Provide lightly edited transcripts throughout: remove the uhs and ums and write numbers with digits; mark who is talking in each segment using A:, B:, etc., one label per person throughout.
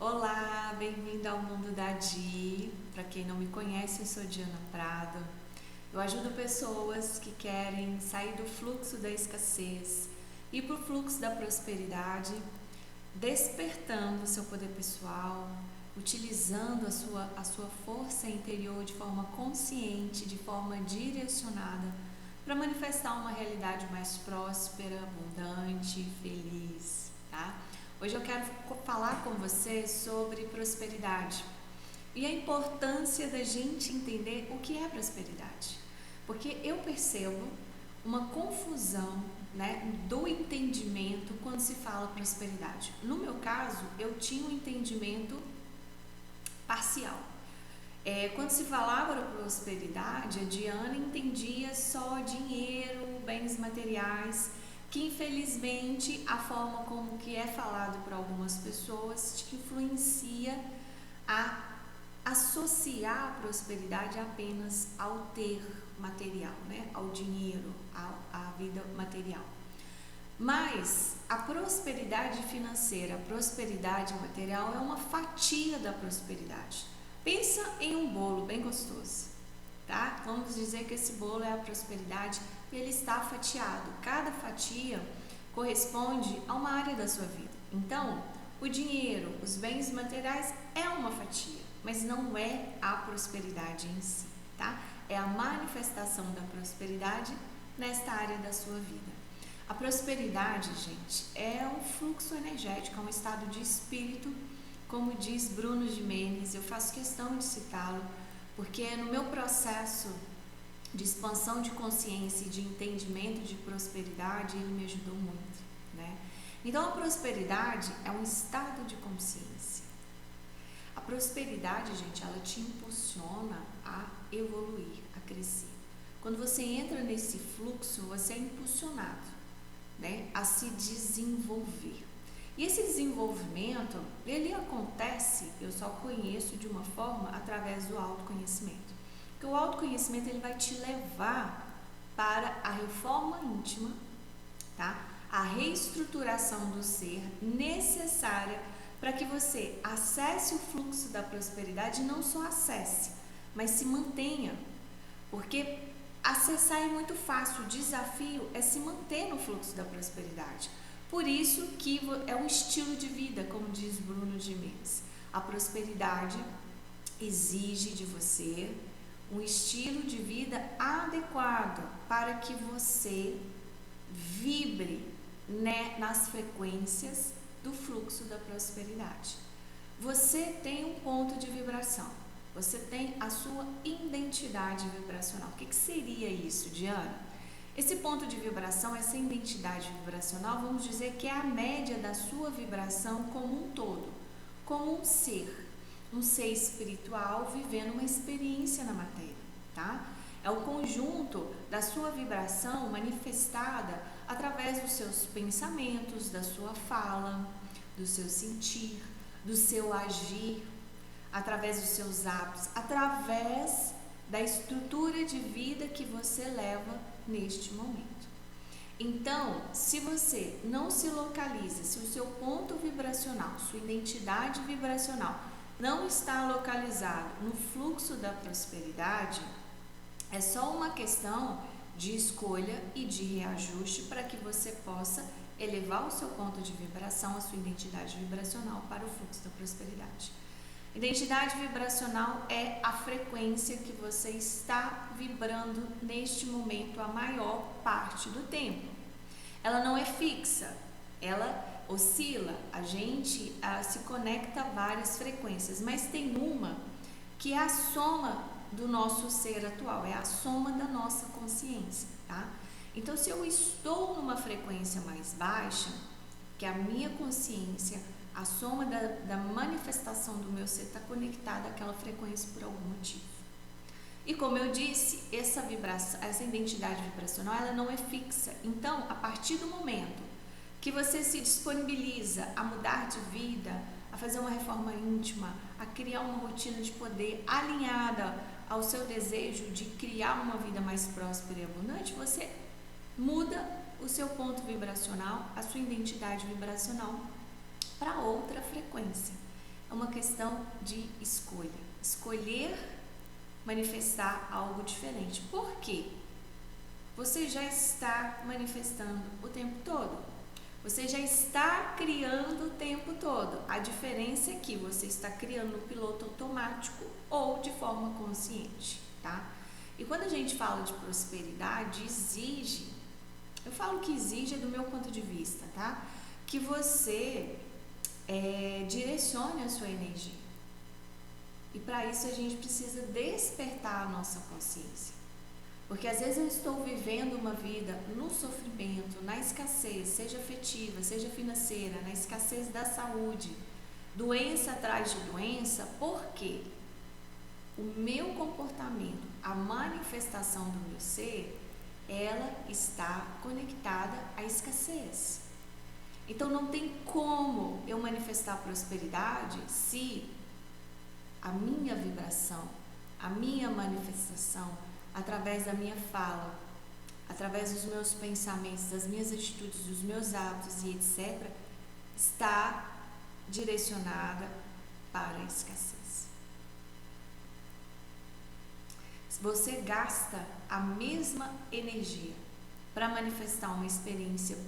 A: Olá, bem-vindo ao Mundo da Di. Para quem não me conhece, eu sou Diana Prado. Eu ajudo pessoas que querem sair do fluxo da escassez e para o fluxo da prosperidade, despertando o seu poder pessoal, utilizando a sua força interior de forma consciente, de forma direcionada, para manifestar uma realidade mais próspera, abundante, feliz, tá? Hoje eu quero falar com você sobre prosperidade e a importância da gente entender o que é prosperidade, porque eu percebo uma confusão, do entendimento quando se fala prosperidade. No meu caso, eu tinha um entendimento parcial. Quando se falava prosperidade, a Diana entendia só dinheiro, bens materiais, que infelizmente a forma como que é falado por algumas pessoas te influencia a associar a prosperidade apenas ao ter material, ao dinheiro, à vida material. Mas a prosperidade financeira, a prosperidade material é uma fatia da prosperidade. Pensa em um bolo bem gostoso, tá? Vamos dizer que esse bolo é a prosperidade e ele está fatiado. Cada fatia corresponde a uma área da sua vida. Então, o dinheiro, os bens materiais é uma fatia, mas não é a prosperidade em si, tá? É a manifestação da prosperidade nesta área da sua vida. A prosperidade, gente, é um fluxo energético, é um estado de espírito, como diz Bruno Gimenez. Eu faço questão de citá-lo, porque no meu processo de expansão de consciência e de entendimento de prosperidade, ele me ajudou muito, Então, a prosperidade é um estado de consciência. A prosperidade, gente, ela te impulsiona a evoluir, a crescer. Quando você entra nesse fluxo, você é impulsionado, a se desenvolver. E esse desenvolvimento, ele acontece, eu só conheço de uma forma através do autoconhecimento. Porque o autoconhecimento, ele vai te levar para a reforma íntima, tá? A reestruturação do ser necessária para que você acesse o fluxo da prosperidade, e não só acesse, mas se mantenha. Porque acessar é muito fácil, o desafio é se manter no fluxo da prosperidade. Por isso que é um estilo de vida, como diz Bruno Gimenez. A prosperidade exige de você um estilo de vida adequado para que você vibre, nas frequências do fluxo da prosperidade. Você tem um ponto de vibração, você tem a sua identidade vibracional. O que seria isso, Diana? Esse ponto de vibração, essa identidade vibracional, vamos dizer que é a média da sua vibração como um todo, como um ser espiritual vivendo uma experiência na matéria, tá? É o conjunto da sua vibração manifestada através dos seus pensamentos, da sua fala, do seu sentir, do seu agir, através dos seus hábitos, através da estrutura de vida que você leva neste momento. Então, se você não se localiza, se o seu ponto vibracional, sua identidade vibracional não está localizado no fluxo da prosperidade, é só uma questão de escolha e de reajuste para que você possa elevar o seu ponto de vibração, a sua identidade vibracional para o fluxo da prosperidade. Identidade vibracional é a frequência que você está vibrando neste momento a maior parte do tempo. Ela não é fixa, ela oscila, a gente se conecta a várias frequências, mas tem uma que é a soma do nosso ser atual, é a soma da nossa consciência, tá? Então, se eu estou numa frequência mais baixa, que a minha consciência, a soma da manifestação do meu ser está conectada àquela frequência por algum motivo. E como eu disse, essa vibração, essa identidade vibracional, ela não é fixa. Então, a partir do momento que você se disponibiliza a mudar de vida, a fazer uma reforma íntima, a criar uma rotina de poder alinhada ao seu desejo de criar uma vida mais próspera e abundante, você muda o seu ponto vibracional, a sua identidade vibracional para outra frequência. é uma questão de escolha. Escolher manifestar algo diferente. Por quê? Você já está manifestando o tempo todo. Você já está criando o tempo todo. A diferença é que você está criando no piloto automático ou de forma consciente, tá? E quando a gente fala de prosperidade, exige, eu falo que exige do meu ponto de vista, tá? Que você direcione a sua energia. E para isso a gente precisa despertar a nossa consciência. Porque às vezes eu estou vivendo uma vida no sofrimento, na escassez, seja afetiva, seja financeira, na escassez da saúde, doença atrás de doença, porque o meu comportamento, a manifestação do meu ser, ela está conectada à escassez. Então não tem como eu manifestar prosperidade se a minha vibração, a minha manifestação, através da minha fala, através dos meus pensamentos, das minhas atitudes, dos meus hábitos e etc., está direcionada para a escassez. Se você gasta a mesma energia para manifestar uma experiência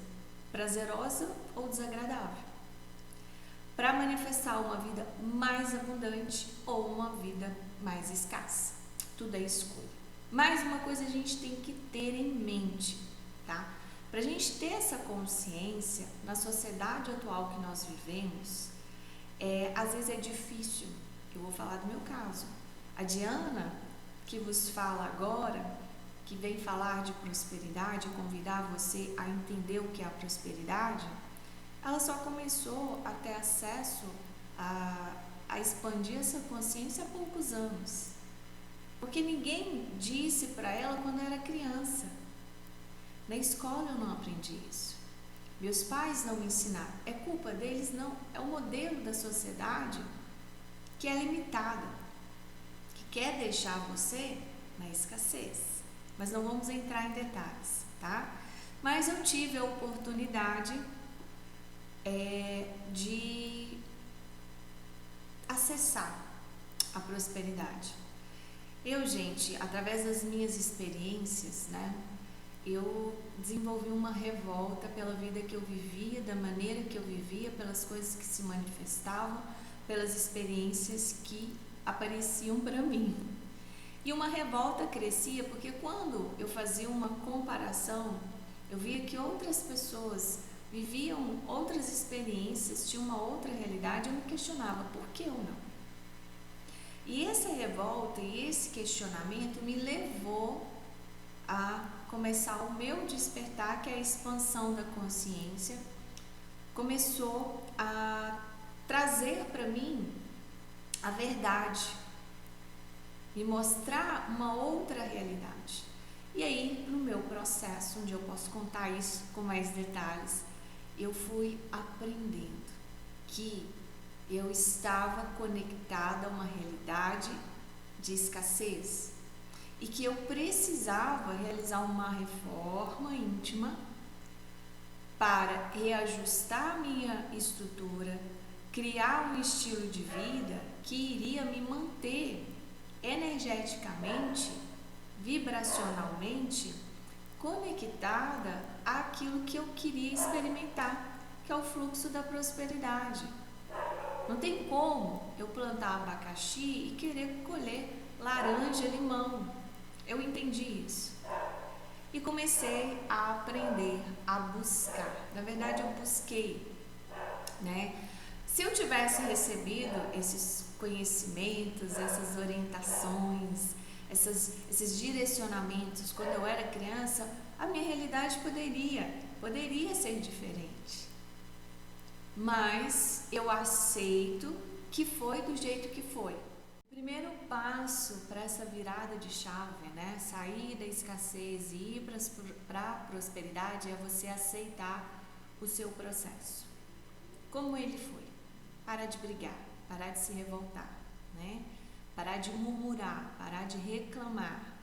A: prazerosa ou desagradável, para manifestar uma vida mais abundante ou uma vida mais escassa, tudo é escolha. Mais uma coisa a gente tem que ter em mente, tá? Para a gente ter essa consciência, na sociedade atual que nós vivemos, às vezes é difícil. Eu vou falar do meu caso. A Diana, que vos fala agora, que vem falar de prosperidade, convidar você a entender o que é a prosperidade, ela só começou a ter acesso a expandir essa consciência há poucos anos. Porque ninguém disse para ela quando era criança. Na escola eu não aprendi isso. Meus pais não me ensinaram. É culpa deles? Não. É o modelo da sociedade que é limitada, que quer deixar você na escassez. Mas não vamos entrar em detalhes, tá? Mas eu tive a oportunidade de acessar a prosperidade. Eu, gente, através das minhas experiências, né, eu desenvolvi uma revolta pela vida que eu vivia, da maneira que eu vivia, pelas coisas que se manifestavam, pelas experiências que apareciam para mim. E uma revolta crescia porque quando eu fazia uma comparação, eu via que outras pessoas viviam outras experiências, tinham uma outra realidade, eu me questionava por que eu não. E essa revolta e esse questionamento me levou a começar o meu despertar, que é a expansão da consciência, começou a trazer para mim a verdade, me mostrar uma outra realidade. E aí, no meu processo, onde eu posso contar isso com mais detalhes, eu fui aprendendo que eu estava conectada a uma realidade de escassez e que eu precisava realizar uma reforma íntima para reajustar a minha estrutura, criar um estilo de vida que iria me manter energeticamente, vibracionalmente conectada àquilo que eu queria experimentar, que é o fluxo da prosperidade. Não tem como eu plantar abacaxi e querer colher laranja, limão. Eu entendi isso. E comecei a aprender, a buscar. Na verdade, eu busquei, né? Se eu tivesse recebido esses conhecimentos, essas orientações, esses direcionamentos quando eu era criança, a minha realidade poderia ser diferente. Mas eu aceito que foi do jeito que foi. O primeiro passo para essa virada de chave, né? Sair da escassez e ir para a prosperidade é você aceitar o seu processo. Como ele foi. Parar de brigar, parar de se revoltar, né? Parar de murmurar, parar de reclamar.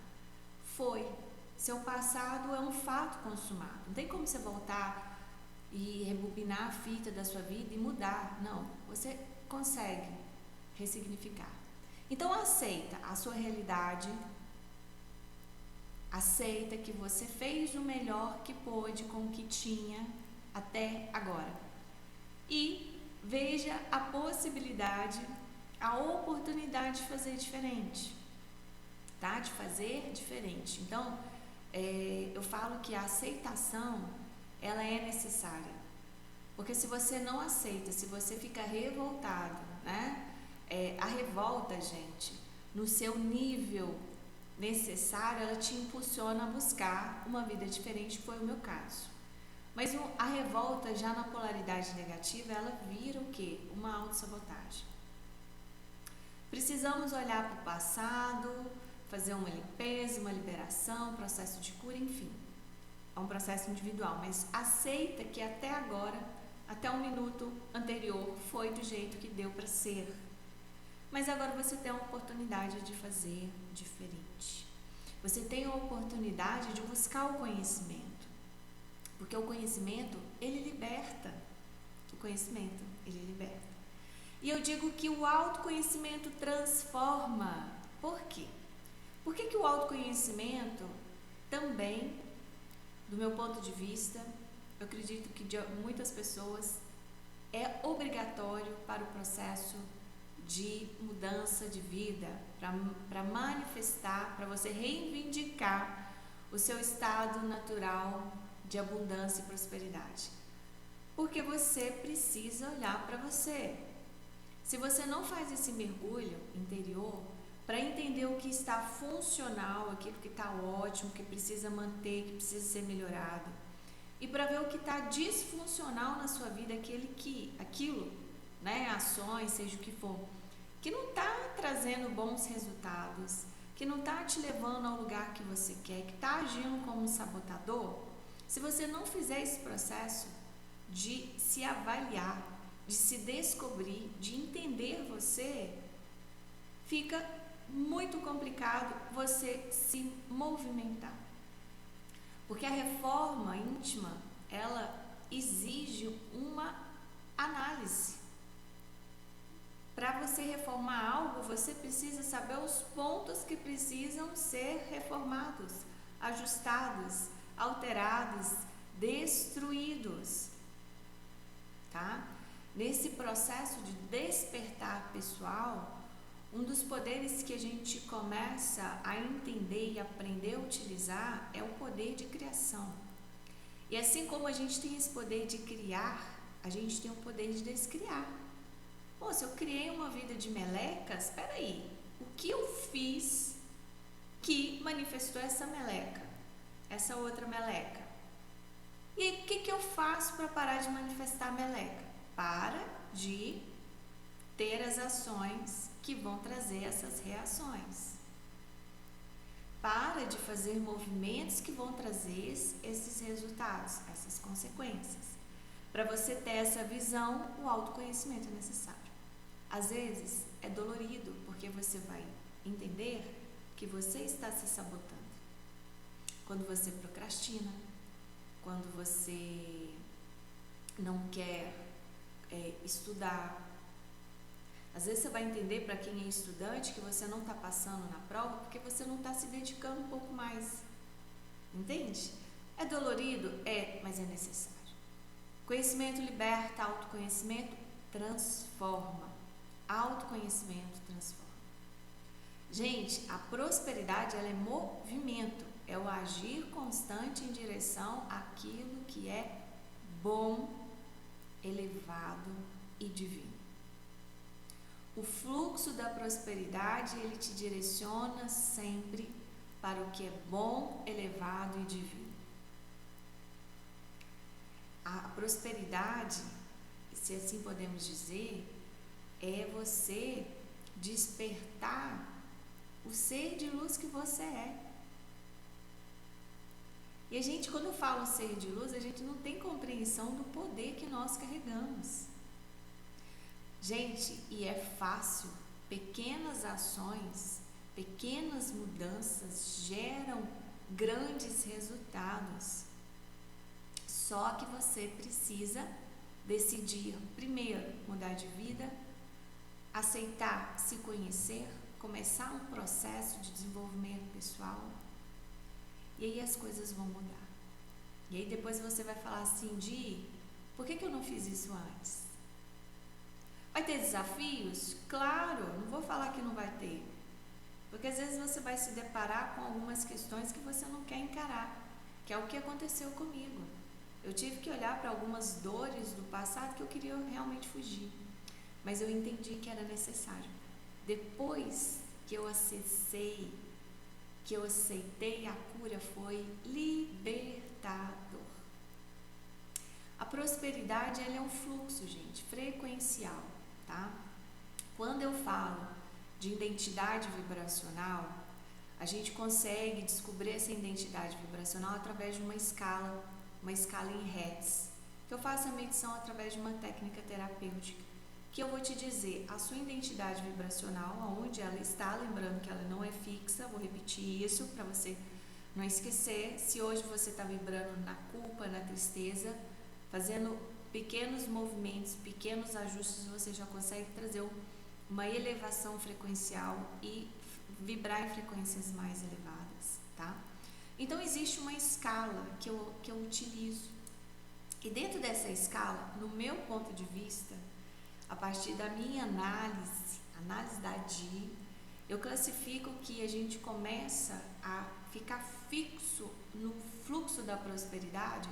A: Foi. Seu passado é um fato consumado. Não tem como você voltar e rebobinar a fita da sua vida e mudar. Não, você consegue, ressignificar. Então aceita a sua realidade, aceita que você fez o melhor que pôde com o que tinha até agora. E veja a possibilidade, a oportunidade de fazer diferente, tá? De fazer diferente. Então, eu falo que a aceitação, ela é necessária. Porque se você não aceita, se você fica revoltado, né? A revolta, gente, no seu nível necessário, ela te impulsiona a buscar uma vida diferente, que foi o meu caso. Mas a revolta, já na polaridade negativa, ela vira o quê? Uma autossabotagem. Precisamos olhar para o passado, fazer uma limpeza, uma liberação, um processo de cura, enfim. É um processo individual, mas aceita que até agora, até um minuto anterior, foi do jeito que deu para ser. Mas agora você tem a oportunidade de fazer diferente. Você tem a oportunidade de buscar o conhecimento. Porque o conhecimento, ele liberta. O conhecimento, ele liberta. E eu digo que o autoconhecimento transforma. Por quê? Por que o autoconhecimento também, do meu ponto de vista, eu acredito que de muitas pessoas, é obrigatório para o processo de mudança de vida, para manifestar, para você reivindicar o seu estado natural de abundância e prosperidade. Porque você precisa olhar para você. Se você não faz esse mergulho interior para entender o que está funcional, aquilo que está ótimo, que precisa manter, que precisa ser melhorado, e para ver o que está disfuncional na sua vida, aquilo, né, ações, seja o que for, que não está trazendo bons resultados, que não está te levando ao lugar que você quer, que está agindo como um sabotador. Se você não fizer esse processo de se avaliar, de se descobrir, de entender você, fica muito complicado você se movimentar. Porque a reforma íntima, ela exige uma análise. Para você reformar algo, você precisa saber os pontos que precisam ser reformados, ajustados, alterados, destruídos, tá? Nesse processo de despertar pessoal, um dos poderes que a gente começa a entender e aprender a utilizar é o poder de criação. E assim como a gente tem esse poder de criar, a gente tem o poder de descriar. Pô, se eu criei uma vida de melecas, espera aí, o que eu fiz que manifestou essa meleca, essa outra meleca? E aí, o que eu faço para parar de manifestar a meleca? Para de ter as ações que vão trazer essas reações. Para de fazer movimentos que vão trazer esses resultados, essas consequências. Para você ter essa visão, o autoconhecimento é necessário. Às vezes é dolorido, porque você vai entender que você está se sabotando. Quando você procrastina, quando você não quer estudar. Às vezes você vai entender, para quem é estudante, que você não está passando na prova porque você não está se dedicando um pouco mais. Entende? É dolorido? É, mas é necessário. Conhecimento liberta, autoconhecimento transforma. Autoconhecimento transforma. Gente, a prosperidade, ela é movimento, é o agir constante em direção àquilo que é bom, elevado e divino. O fluxo da prosperidade, ele te direciona sempre para o que é bom, elevado e divino. A prosperidade, se assim podemos dizer, é você despertar o ser de luz que você é. E a gente, quando fala ser de luz, a gente não tem compreensão do poder que nós carregamos. Gente, e é fácil, pequenas ações, pequenas mudanças geram grandes resultados. Só que você precisa decidir, primeiro, mudar de vida, aceitar se conhecer, começar um processo de desenvolvimento pessoal, e aí as coisas vão mudar. E aí depois você vai falar assim, por que eu não fiz isso antes? Vai ter desafios? Claro, não vou falar que não vai ter. Porque às vezes você vai se deparar com algumas questões que você não quer encarar, que é o que aconteceu comigo. Eu tive que olhar para algumas dores do passado que eu queria realmente fugir, mas eu entendi que era necessário. Depois que eu acessei, que eu aceitei, a cura foi libertador. A prosperidade, ela é um fluxo, gente, frequencial, tá? Quando eu falo de identidade vibracional, a gente consegue descobrir essa identidade vibracional através de uma escala em Hertz, que eu faço a medição através de uma técnica terapêutica, que eu vou te dizer a sua identidade vibracional, aonde ela está, lembrando que ela não é fixa, vou repetir isso para você não esquecer. Se hoje você está vibrando na culpa, na tristeza, fazendo pequenos movimentos, pequenos ajustes, você já consegue trazer uma elevação frequencial e vibrar em frequências mais elevadas, tá? Então existe uma escala que eu utilizo, e dentro dessa escala, no meu ponto de vista, a partir da minha análise da DI, eu classifico que a gente começa a ficar fixo no fluxo da prosperidade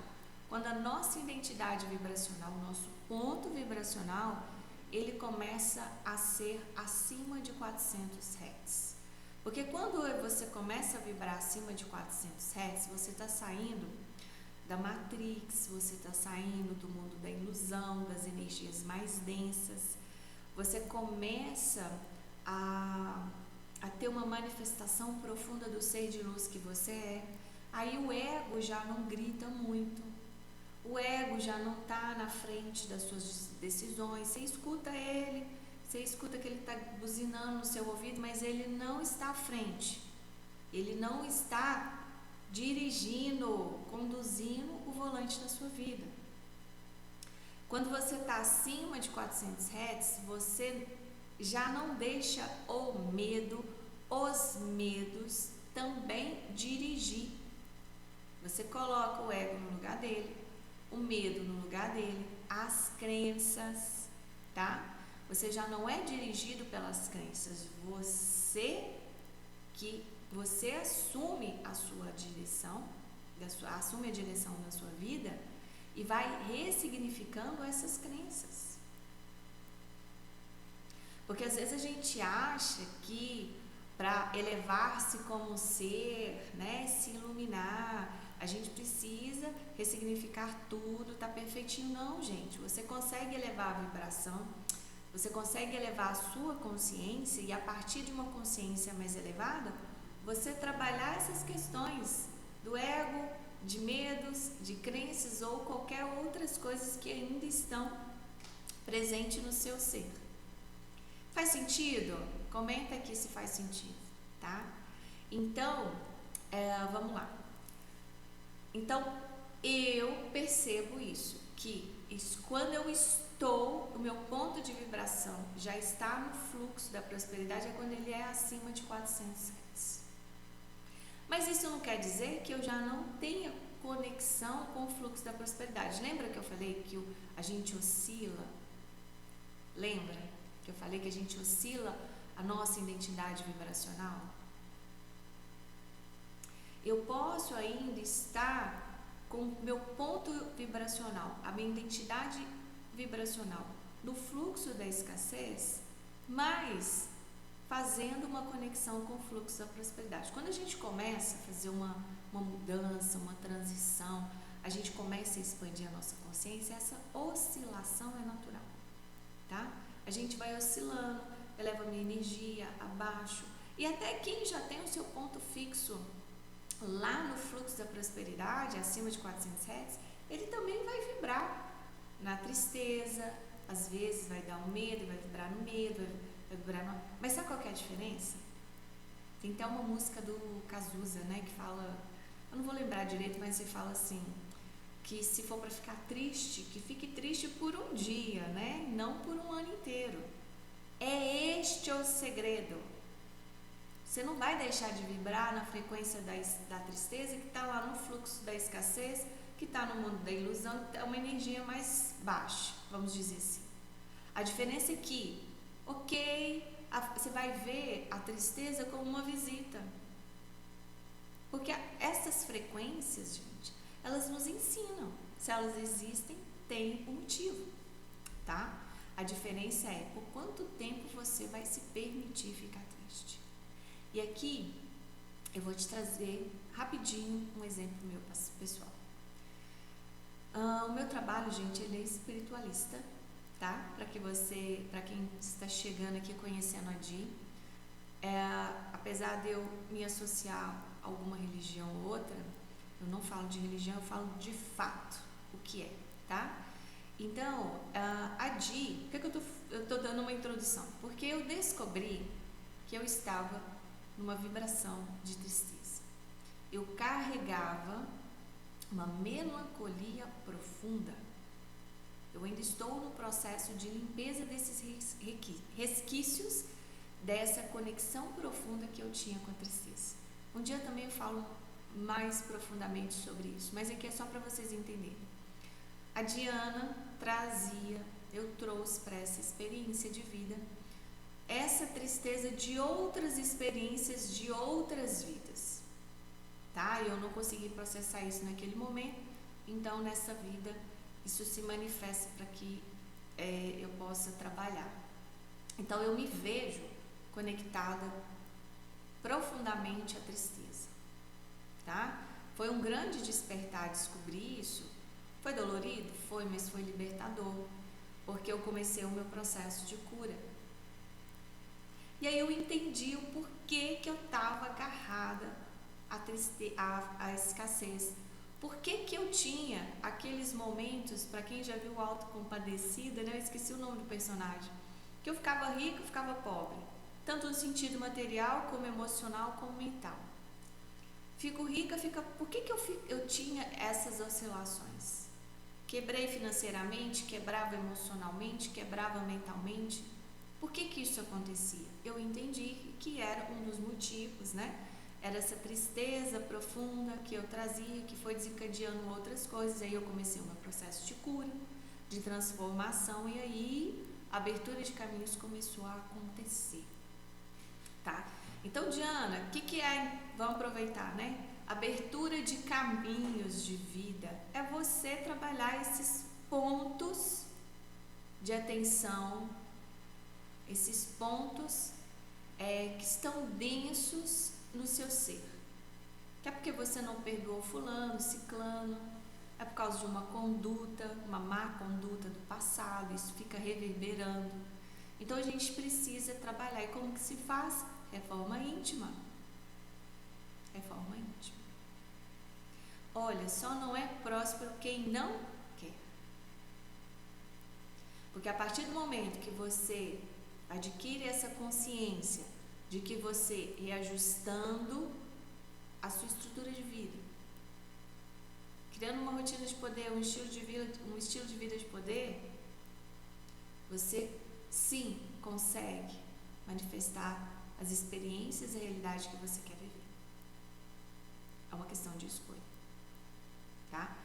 A: quando a nossa identidade vibracional, o nosso ponto vibracional, ele começa a ser acima de 400 Hz. Porque quando você começa a vibrar acima de 400 Hz, você está saindo da Matrix, você está saindo do mundo da ilusão, das energias mais densas, você começa a ter uma manifestação profunda do ser de luz que você é. Aí o ego já não grita muito, o ego já não está na frente das suas decisões, você escuta ele, você escuta que ele está buzinando no seu ouvido, mas ele não está à frente, ele não está dirigindo, conduzindo o volante da sua vida. Quando você está acima de 400 Hz, você já não deixa o medo, os medos também dirigir. Você coloca o ego no lugar dele, o medo no lugar dele, as crenças, tá? Você já não é dirigido pelas crenças, você assume a sua direção, assume a direção da sua vida e vai ressignificando essas crenças. Porque às vezes a gente acha que para elevar-se como ser, né, se iluminar, a gente precisa ressignificar tudo, tá perfeitinho. Não, gente, você consegue elevar a vibração, você consegue elevar a sua consciência e a partir de uma consciência mais elevada, você trabalhar essas questões do ego, de medos, de crenças ou qualquer outras coisas que ainda estão presentes no seu ser. Faz sentido? Comenta aqui se faz sentido, tá? Então, vamos lá. Então, eu percebo quando eu estou, o meu ponto de vibração já está no fluxo da prosperidade, é quando ele é acima de 400 Hz. Mas isso não quer dizer que eu já não tenha conexão com o fluxo da prosperidade. Lembra que eu falei que a gente oscila? Lembra que eu falei que a gente oscila a nossa identidade vibracional? Eu posso ainda estar com o meu ponto vibracional, a minha identidade vibracional no fluxo da escassez, mas fazendo uma conexão com o fluxo da prosperidade. Quando a gente começa a fazer uma mudança, uma transição, a gente começa a expandir a nossa consciência, essa oscilação é natural, tá? A gente vai oscilando, eleva a minha energia abaixo, e até quem já tem o seu ponto fixo lá no fluxo da prosperidade, acima de 400 Hz, ele também vai vibrar na tristeza, às vezes vai dar um medo, vai vibrar no medo, vai vibrar no... Mas sabe qual que é a diferença? Tem até uma música do Cazuza, né, que fala, eu não vou lembrar direito, mas ele fala assim, que se for para ficar triste, que fique triste por um dia, né, não por um ano inteiro. É este o segredo. Você não vai deixar de vibrar na frequência da tristeza que está lá no fluxo da escassez, que está no mundo da ilusão, é uma energia mais baixa, vamos dizer assim. A diferença é que, você vai ver a tristeza como uma visita. Porque essas frequências, gente, elas nos ensinam. Se elas existem, tem um motivo, tá? A diferença é por quanto tempo você vai se permitir ficar triste. E aqui, eu vou te trazer rapidinho um exemplo meu pessoal. O meu trabalho, gente, ele é espiritualista, tá? Para quem está chegando aqui conhecendo a Di, apesar de eu me associar a alguma religião ou outra, eu não falo de religião, eu falo de fato o que é, tá? Então, a Di, por que eu tô dando uma introdução? Porque eu descobri que eu estava numa vibração de tristeza. Eu carregava uma melancolia profunda. Eu ainda estou no processo de limpeza desses resquícios dessa conexão profunda que eu tinha com a tristeza. Um dia também eu falo mais profundamente sobre isso, mas aqui é só para vocês entenderem. A Diana eu trouxe para essa experiência de vida essa tristeza de outras experiências de outras vidas, tá? Eu não consegui processar isso naquele momento, então nessa vida isso se manifesta para que eu possa trabalhar. Então eu me vejo conectada profundamente à tristeza, tá? Foi um grande despertar descobrir isso. Foi dolorido? Foi, mas foi libertador, porque eu comecei o meu processo de cura. E aí eu entendi o porquê que eu estava agarrada à escassez. Por que eu tinha aqueles momentos, para quem já viu Autocompadecida, né? Eu esqueci o nome do personagem, que eu ficava rica, eu ficava pobre, tanto no sentido material, como emocional, como mental. Fico rica, por que eu tinha essas oscilações? Quebrei financeiramente, quebrava emocionalmente, quebrava mentalmente. Por que isso acontecia? Eu entendi que era um dos motivos, né? Era essa tristeza profunda que eu trazia, que foi desencadeando outras coisas. Aí eu comecei o meu processo de cura, de transformação, e aí a abertura de caminhos começou a acontecer, tá? Então, Diana, o que é? Vamos aproveitar, né? Abertura de caminhos de vida é você trabalhar esses pontos de atenção, esses pontos que estão densos no seu ser. Que é porque você não perdoou fulano, ciclano, é por causa de uma conduta, uma má conduta do passado, isso fica reverberando. Então a gente precisa trabalhar. E como que se faz? Reforma íntima. Reforma íntima. Olha, só não é próspero quem não quer. Porque a partir do momento que você adquire essa consciência de que você reajustando a sua estrutura de vida, criando uma rotina de poder, um estilo de vida de poder, você sim consegue manifestar as experiências e a realidade que você quer viver. É uma questão de escolha, tá?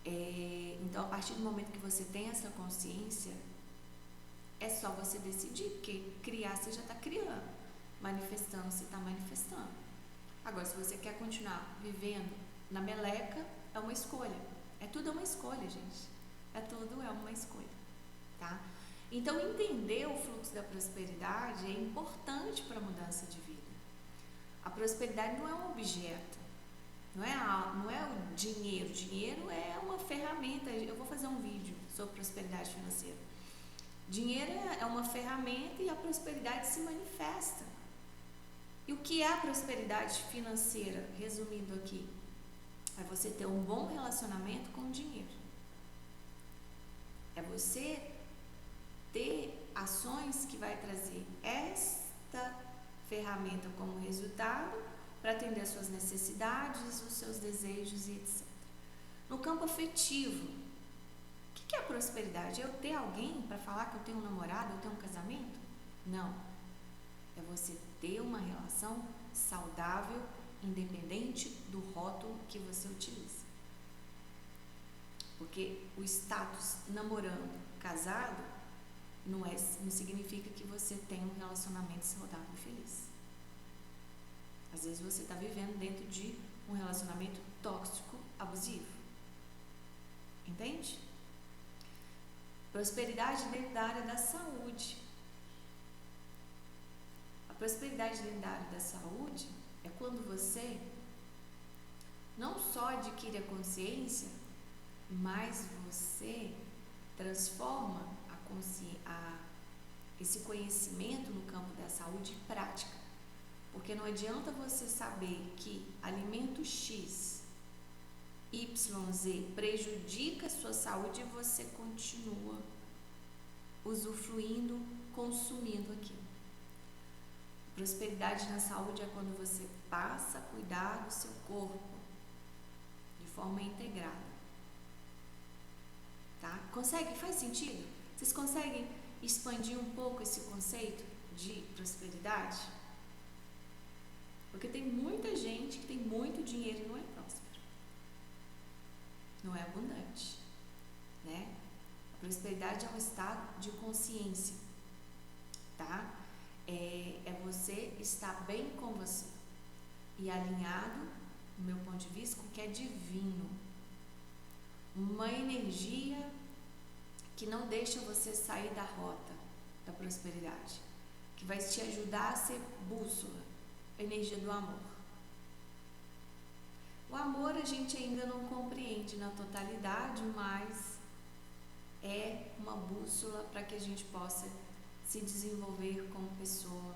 A: Então, a partir do momento que você tem essa consciência, é só você decidir, porque criar você já está criando, manifestando você está manifestando. Agora, se você quer continuar vivendo na meleca, é uma escolha. Tudo é uma escolha, gente. Tudo é uma escolha, tá? Então, entender o fluxo da prosperidade é importante para a mudança de vida. A prosperidade não é um objeto, não é o dinheiro. O dinheiro é uma ferramenta. Eu vou fazer um vídeo sobre prosperidade financeira. Dinheiro é uma ferramenta e a prosperidade se manifesta. E o que é a prosperidade financeira, resumindo aqui? É você ter um bom relacionamento com o dinheiro. É você ter ações que vai trazer esta ferramenta como resultado para atender as suas necessidades, os seus desejos e etc. No campo afetivo, o que é a prosperidade? Eu ter alguém para falar que eu tenho um namorado, eu tenho um casamento? Não. você ter uma relação saudável, independente do rótulo que você utiliza. Porque o status namorando, casado, não significa que você tem um relacionamento saudável e feliz. Às vezes você está vivendo dentro de um relacionamento tóxico, abusivo. Entende? Prosperidade dentro da área da saúde. A prosperidade dentro da área da saúde é quando você não só adquire a consciência, mas você transforma esse conhecimento no campo da saúde em prática. Porque não adianta você saber que alimento X, Y, Z prejudica a sua saúde e você continua usufruindo, consumindo aquilo. Prosperidade na saúde é quando você passa a cuidar do seu corpo de forma integrada. Tá? Consegue? Faz sentido? Vocês conseguem expandir um pouco esse conceito de prosperidade? Porque tem muita gente que tem muito dinheiro e não é próspero. Não é abundante, né? A prosperidade é um estado de consciência, tá? É você estar bem com você e alinhado, do meu ponto de vista, com o que é divino. Uma energia que não deixa você sair da rota da prosperidade, que vai te ajudar a ser bússola, a energia do amor. O amor a gente ainda não compreende na totalidade, mas é uma bússola para que a gente possa se desenvolver como pessoa,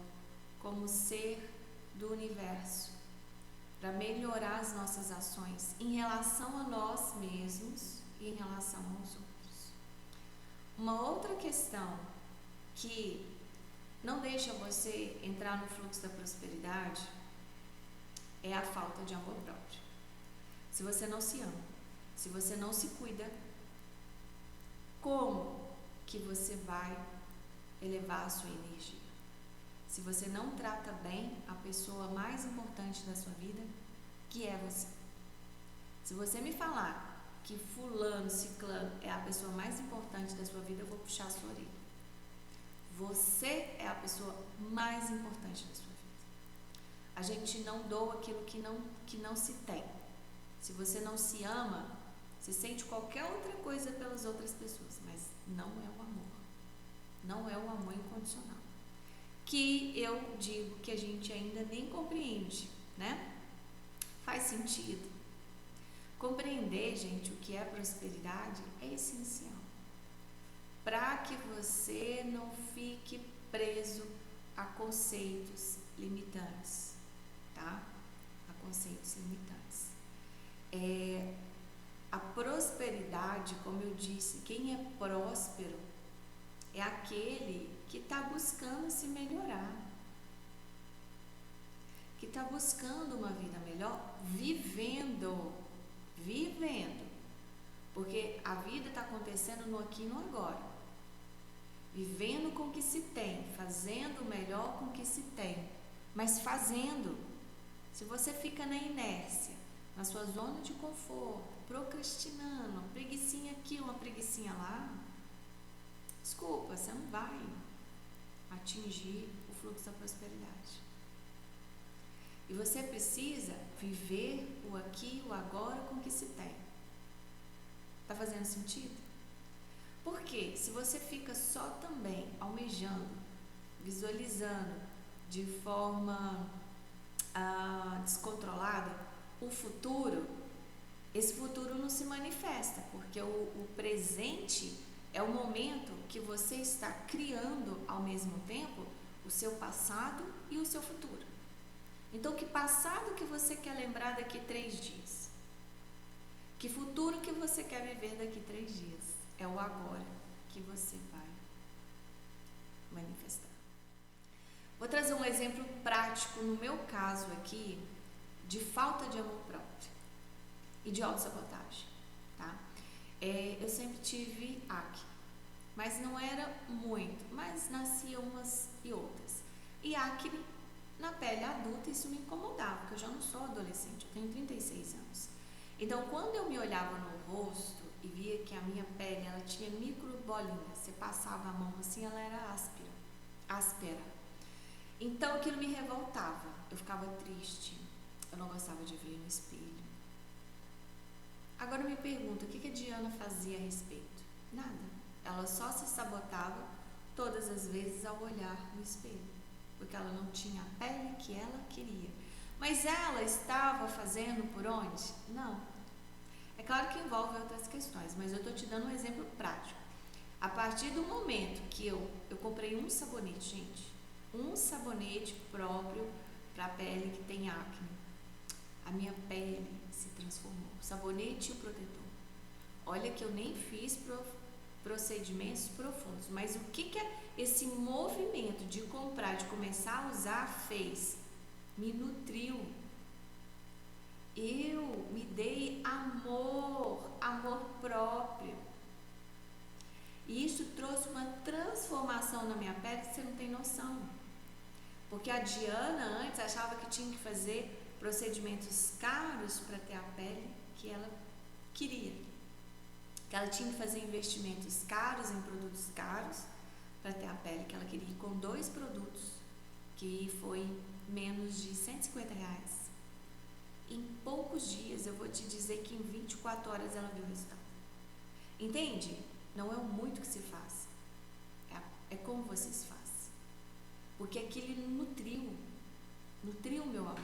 A: como ser do universo, para melhorar as nossas ações em relação a nós mesmos e em relação aos outros. Uma outra questão que não deixa você entrar no fluxo da prosperidade é a falta de amor próprio. Se você não se ama, se você não se cuida, como que você vai elevar a sua energia? Se você não trata bem a pessoa mais importante da sua vida, que é você. Se você me falar que fulano, ciclano é a pessoa mais importante da sua vida, eu vou puxar a sua orelha. Você é a pessoa mais importante da sua vida. A gente não doa aquilo que não se tem. Se você não se ama, você sente qualquer outra coisa pelas outras pessoas, mas não é o amor. Não é o amor incondicional. Que eu digo que a gente ainda nem compreende, né? Faz sentido? Compreender, gente, o que é prosperidade é essencial. Para que você não fique preso a conceitos limitantes, tá? A conceitos limitantes. A prosperidade, como eu disse, quem é próspero é aquele que está buscando se melhorar, que está buscando uma vida melhor, vivendo, porque a vida está acontecendo no aqui e no agora, vivendo com o que se tem, fazendo o melhor com o que se tem, mas fazendo. Se você fica na inércia, na sua zona de conforto, procrastinando, uma preguicinha aqui, uma preguicinha lá, desculpa, você não vai atingir o fluxo da prosperidade. E você precisa viver o aqui e o agora com o que se tem. Tá fazendo sentido? Porque se você fica só também almejando, visualizando de forma descontrolada o futuro, esse futuro não se manifesta, porque o presente é o momento que você está criando ao mesmo tempo o seu passado e o seu futuro. Então, que passado que você quer lembrar daqui 3 dias? Que futuro que você quer viver daqui 3 dias? É o agora que você vai manifestar. Vou trazer um exemplo prático, no meu caso aqui, de falta de amor próprio e de autossabotagem, tá? Eu sempre tive acne, mas não era muito, mas nascia umas e outras. e acne na pele adulta. Isso me incomodava, porque eu já não sou adolescente, eu tenho 36 anos. Então, quando eu me olhava no rosto e via que a minha pele ela tinha micro bolinhas, você passava a mão assim, ela era áspera. Então, aquilo me revoltava, eu ficava triste, eu não gostava de ver no espelho. Agora me pergunta, o que a Diana fazia a respeito? Nada. Ela só se sabotava todas as vezes ao olhar no espelho, porque ela não tinha a pele que ela queria. Mas ela estava fazendo por onde? Não. É claro que envolve outras questões, mas eu estou te dando um exemplo prático. A partir do momento que eu comprei um sabonete, gente, um sabonete próprio para a pele que tem acne, a minha pele se transformou. O sabonete e o protetor. Olha que eu nem fiz procedimentos profundos, mas o que esse movimento de comprar, de começar a usar fez? Me nutriu. Eu me dei amor próprio. E isso trouxe uma transformação na minha pele que você não tem noção. Porque a Diana antes achava que tinha que fazer procedimentos caros para ter a pele que ela queria. Que ela tinha que fazer investimentos caros em produtos caros para ter a pele que ela queria. E com 2 produtos, que foi menos de R$150. Em poucos dias, eu vou te dizer que em 24 horas ela viu o resultado. Entende? Não é o muito que se faz, é como você se faz. Porque aquilo nutriu o meu amor.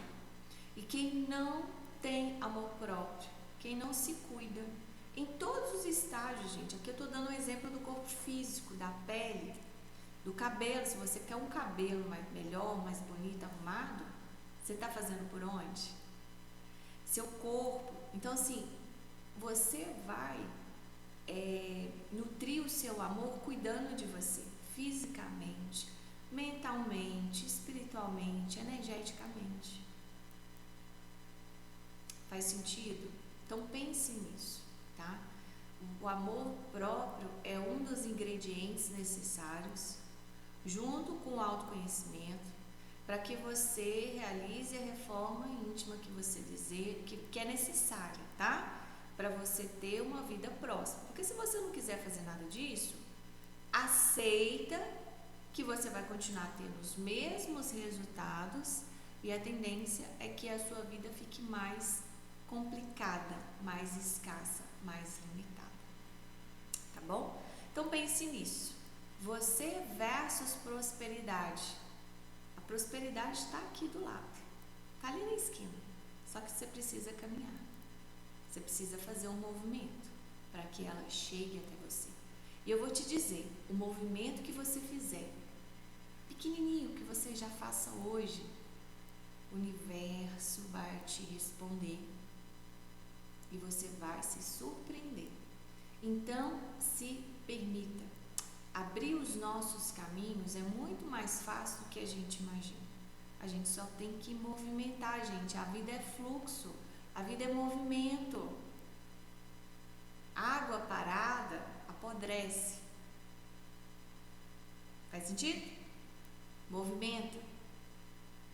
A: E quem não tem amor próprio, quem não se cuida, em todos os estágios, gente, aqui eu estou dando um exemplo do corpo físico, da pele, do cabelo. Se você quer um cabelo melhor, mais bonito, arrumado, você está fazendo por onde? Seu corpo. Então, assim, você vai nutrir o seu amor cuidando de você, fisicamente, mentalmente, espiritualmente, energeticamente. Faz sentido? Então pense nisso, tá? O amor próprio é um dos ingredientes necessários, junto com o autoconhecimento, para que você realize a reforma íntima que você deseja, que é necessária, tá? Para você ter uma vida próspera. Porque se você não quiser fazer nada disso, aceita que você vai continuar tendo os mesmos resultados e a tendência é que a sua vida fique mais complicada, mais escassa, mais limitada. Tá bom? Então pense nisso. Você versus prosperidade. A prosperidade está aqui do lado, está ali na esquina. Só que você precisa caminhar. Você precisa fazer um movimento para que ela chegue até você. E eu vou te dizer, o movimento que você fizer, pequenininho, que você já faça hoje, o universo vai te responder e você vai se surpreender. Então, se permita. Abrir os nossos caminhos é muito mais fácil do que a gente imagina. A gente só tem que movimentar, gente. A vida é fluxo. A vida é movimento. Água parada apodrece. Faz sentido? Movimento.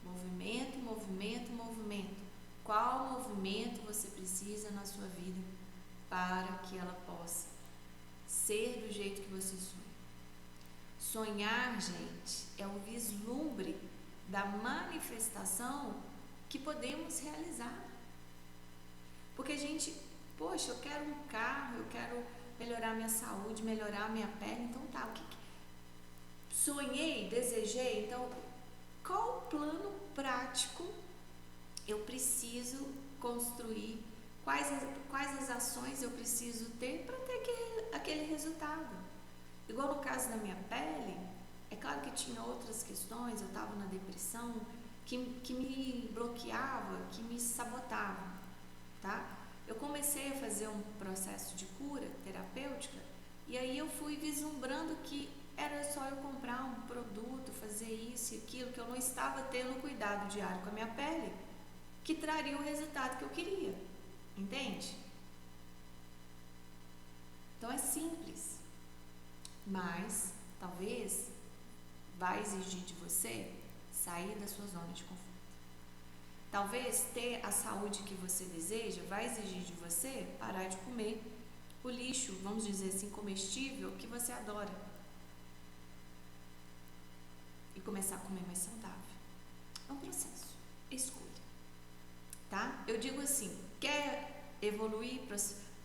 A: Movimento, movimento, movimento. Qual movimento você precisa na sua vida para que ela possa ser do jeito que você sonha? Sonhar, gente, é o vislumbre da manifestação que podemos realizar. Porque a gente, poxa, eu quero um carro, eu quero melhorar minha saúde, melhorar minha pele, então tá, o que sonhei, desejei, então qual plano prático eu preciso construir, quais as ações eu preciso ter para ter aquele resultado. Igual no caso da minha pele, é claro que tinha outras questões, eu estava na depressão, que me bloqueava, que me sabotava, tá? Eu comecei a fazer um processo de cura terapêutica e aí eu fui vislumbrando que era só eu comprar um produto, fazer isso e aquilo, que eu não estava tendo cuidado diário com a minha pele, que traria o resultado que eu queria, entende? Então é simples, mas talvez vai exigir de você sair da sua zona de conforto. Talvez ter a saúde que você deseja vai exigir de você parar de comer o lixo, vamos dizer assim, comestível que você adora e começar a comer mais saudável. É um processo, escolha, tá? Eu digo assim, quer evoluir,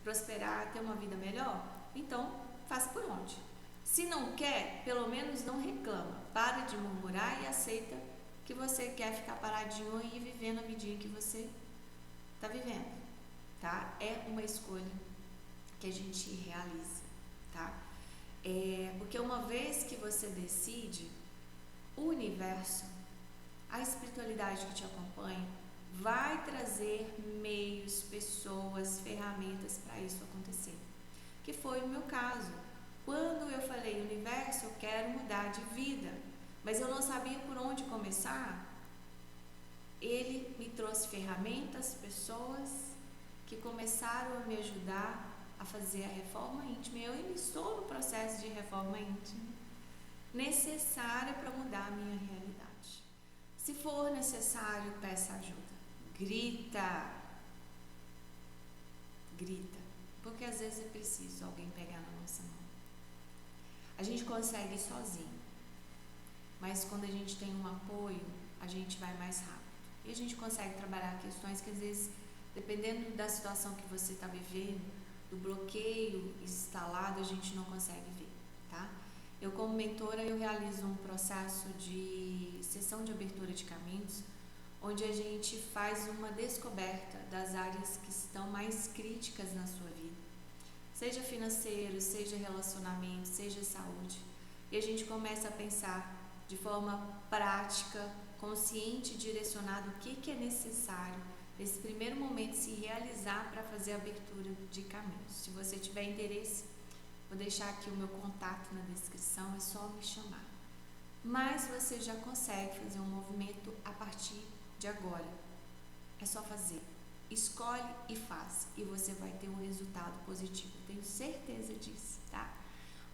A: prosperar, ter uma vida melhor? Então, faça por onde? Se não quer, pelo menos não reclama, para de murmurar e aceita que você quer ficar paradinho e vivendo a vidinha que você está vivendo, tá? É uma escolha que a gente realiza, tá? Porque uma vez que você decide, o universo, a espiritualidade que te acompanha, vai trazer meios, pessoas, ferramentas para isso acontecer. Que foi o meu caso. Quando eu falei, universo, eu quero mudar de vida, mas eu não sabia por onde começar, ele me trouxe ferramentas, pessoas que começaram a me ajudar a fazer a reforma íntima. Eu ainda estou no processo de reforma íntima, necessária para mudar a minha realidade. Se for necessário, peça ajuda. Grita, porque às vezes é preciso alguém pegar na nossa mão. A gente consegue ir sozinho, mas quando a gente tem um apoio, a gente vai mais rápido. E a gente consegue trabalhar questões que às vezes, dependendo da situação que você está vivendo, do bloqueio instalado, a gente não consegue ver, tá? Eu, como mentora, eu realizo um processo de sessão de abertura de caminhos, onde a gente faz uma descoberta das áreas que estão mais críticas na sua vida, seja financeiro, seja relacionamento, seja saúde, e a gente começa a pensar de forma prática, consciente e direcionada o que é necessário nesse primeiro momento se realizar para fazer a abertura de caminhos. Se você tiver interesse, vou deixar aqui o meu contato na descrição, é só me chamar. Mas você já consegue fazer um movimento a partir de agora. É só fazer. Escolhe e faz. E você vai ter um resultado positivo. Tenho certeza disso, tá?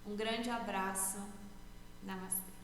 A: Um grande abraço. Namastê.